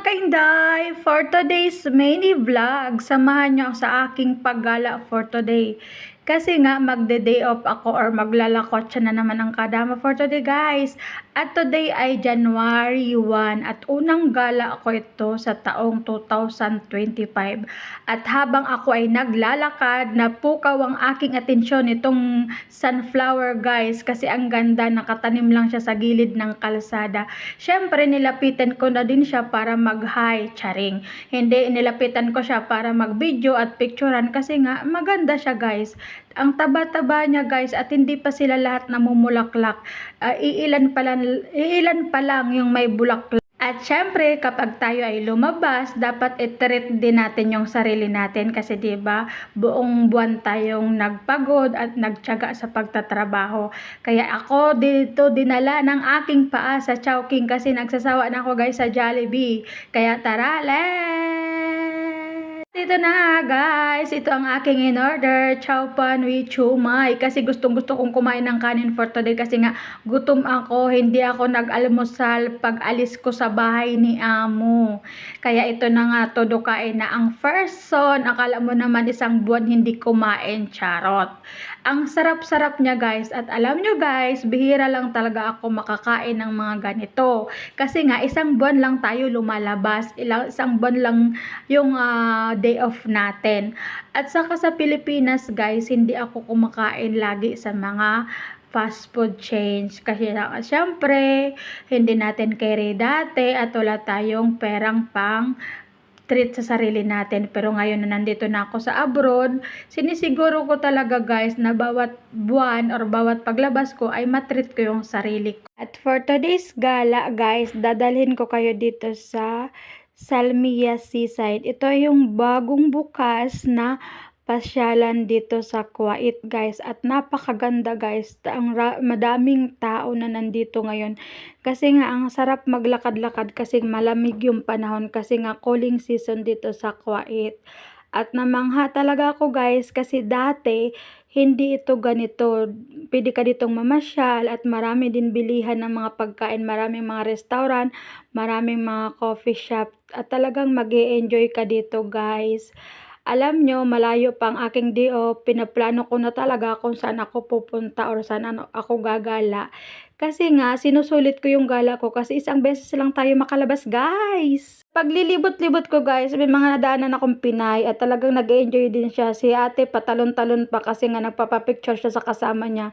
kainday! For today's mini vlog, samahan niyo ako sa aking paggala for today. Kasi nga magde-day off ako or maglalakotsa na naman ang kadama for today guys. At today ay January 1 at unang gala ako ito sa taong 2025. At habang ako ay naglalakad, napukaw ang aking atensyon itong sunflower guys kasi ang ganda, nakatanim lang siya sa gilid ng kalsada. Syempre nilapitan ko na din siya para mag-hi, charing. Hindi, nilapitan ko siya para mag-video at picturean kasi nga maganda siya guys. Ang taba-taba niya guys at hindi pa sila lahat namumulaklak. Iilan pa lang yung may bulaklak. At syempre, kapag tayo ay lumabas, dapat i-treat din natin yung sarili natin kasi 'di ba, buong buwan tayong nagpagod at nagtiyaga sa pagtatrabaho. Kaya ako dito dinala ng aking paa sa Chowking kasi nagsasawa na ako guys sa Jollibee. Kaya tara, dito na guys, ito ang aking in-order, chow pan with chumay. Kasi gustong-gusto kong kumain ng kanin for today kasi nga gutom ako, hindi ako nag-almusal pag alis ko sa bahay ni amo. Kaya ito na nga, todo kain na ang first son. Akala mo naman isang buwan hindi kumain, charot. Ang sarap-sarap niya guys at alam nyo guys, bihira lang talaga ako makakain ng mga ganito. Kasi nga isang buwan lang tayo lumalabas, isang buwan lang yung day off natin. At saka sa Pilipinas guys, hindi ako kumakain lagi sa mga fast food chains kasi syempre hindi natin carry dati at wala tayong perang pang treat sa sarili natin. Pero ngayon na nandito na ako sa abroad, sinisiguro ko talaga guys na bawat buwan or bawat paglabas ko ay matreat ko yung sarili ko. At for today's gala guys, dadalhin ko kayo dito sa Salmiya Seaside. Ito yung bagong bukas na pasyalan dito sa Kuwait guys at napakaganda guys. Madaming tao na nandito ngayon kasi nga ang sarap maglakad-lakad kasi malamig yung panahon kasi nga cooling season dito sa Kuwait. At namangha talaga ako guys kasi dati hindi ito ganito. Pwede ka ditong mamasyal at marami din bilihan ng mga pagkain, maraming mga restaurant, maraming mga coffee shop at talagang mag-e-enjoy ka dito guys. Alam nyo, malayo pa ang aking day off, pinaplano ko na talaga kung saan ako pupunta or saan ako gagala. Kasi nga, sinusulit ko yung gala ko kasi isang beses lang tayo makalabas guys. Paglilibot-libot ko guys, may mga nadaanan akong Pinay at talagang nag-enjoy din siya. Si ate patalon-talon pa kasi nga nagpapapicture siya sa kasama niya.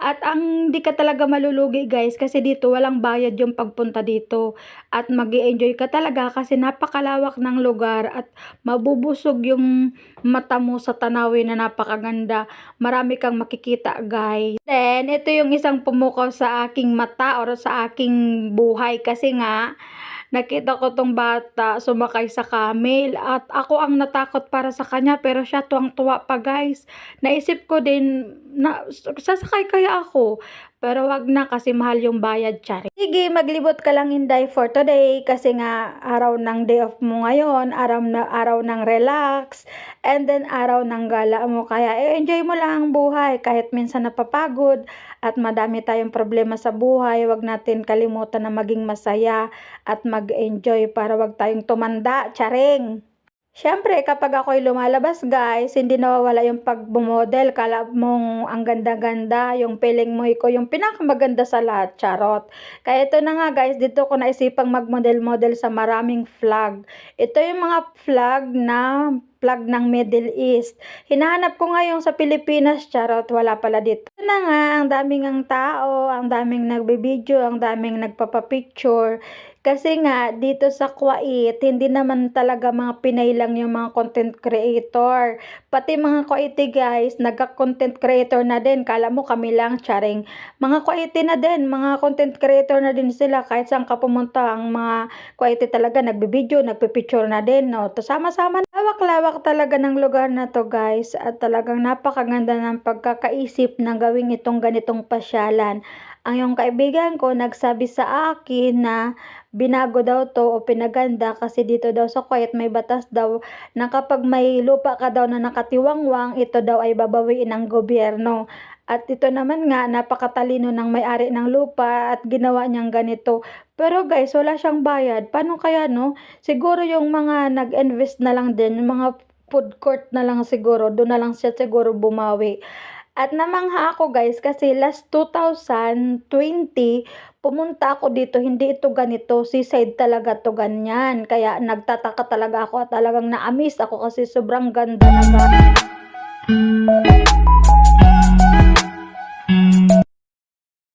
At ang di ka talaga malulugi guys kasi dito walang bayad yung pagpunta dito at mag-i-enjoy ka talaga kasi napakalawak ng lugar at mabubusog yung mata mo sa tanawin na napakaganda. Marami kang makikita guys. Then ito yung isang pumukaw sa aking mata or sa aking buhay kasi nga nakita ko tong bata sumakay sa camel at ako ang natakot para sa kanya pero siya tuwang-tuwa pa guys. Naisip ko din na sasakay kaya ako pero wag na kasi mahal yung bayad, tsari. Sige, maglibot ka lang Inday for today kasi nga araw ng day off mo ngayon, araw ng relax, and then araw ng gala mo. Kaya enjoy mo lang ang buhay kahit minsan napapagod at madami tayong problema sa buhay. Wag natin kalimutan na maging masaya at mag-enjoy para wag tayong tumanda, charing. Siyempre, kapag ako'y lumalabas guys, hindi nawawala yung pagbumodel. Kala mong ang ganda-ganda, yung feeling mo ikaw yung pinakamaganda sa lahat, charot. Kaya ito na nga guys, dito ko naisipang magmodel-model sa maraming flag. Ito yung mga flag ng Middle East. Hinahanap ko ngayon sa Pilipinas, charot, wala pala dito. Ito na nga, ang daming ang tao, ang daming nagbibideo, ang daming nagpapapicture. Kasi nga, dito sa Kuwait, hindi naman talaga mga Pinay lang yung mga content creator. Pati mga Kuwaiti guys, nagka-content creator na din. Kala mo kami lang, charing. Mga Kuwaiti na din, mga content creator na din sila. Kahit saan ka pumunta, ang mga Kuwaiti talaga nagbibideo, nagpipicture na din. No? To sama-sama, lawak-lawak talaga ng lugar na to guys. At talagang napakaganda ng pagkakaisip na gawing itong ganitong pasyalan. Ang yung kaibigan ko nagsabi sa akin na binago daw to o pinaganda kasi dito daw sa Kuwait may batas daw na kapag may lupa ka daw na nakatiwangwang, ito daw ay babawiin ng gobyerno. At ito naman nga, napakatalino ng may-ari ng lupa at ginawa niyang ganito. Pero guys, wala siyang bayad. Paano kaya, no? Siguro yung mga nag-invest na lang din, yung mga food court na lang siguro, doon na lang siya siguro bumawi. At namangha ako guys kasi last 2020 pumunta ako dito, hindi ito ganito, seaside talaga to ganyan. Kaya nagtataka talaga ako at talagang na-amaze ako kasi sobrang ganda na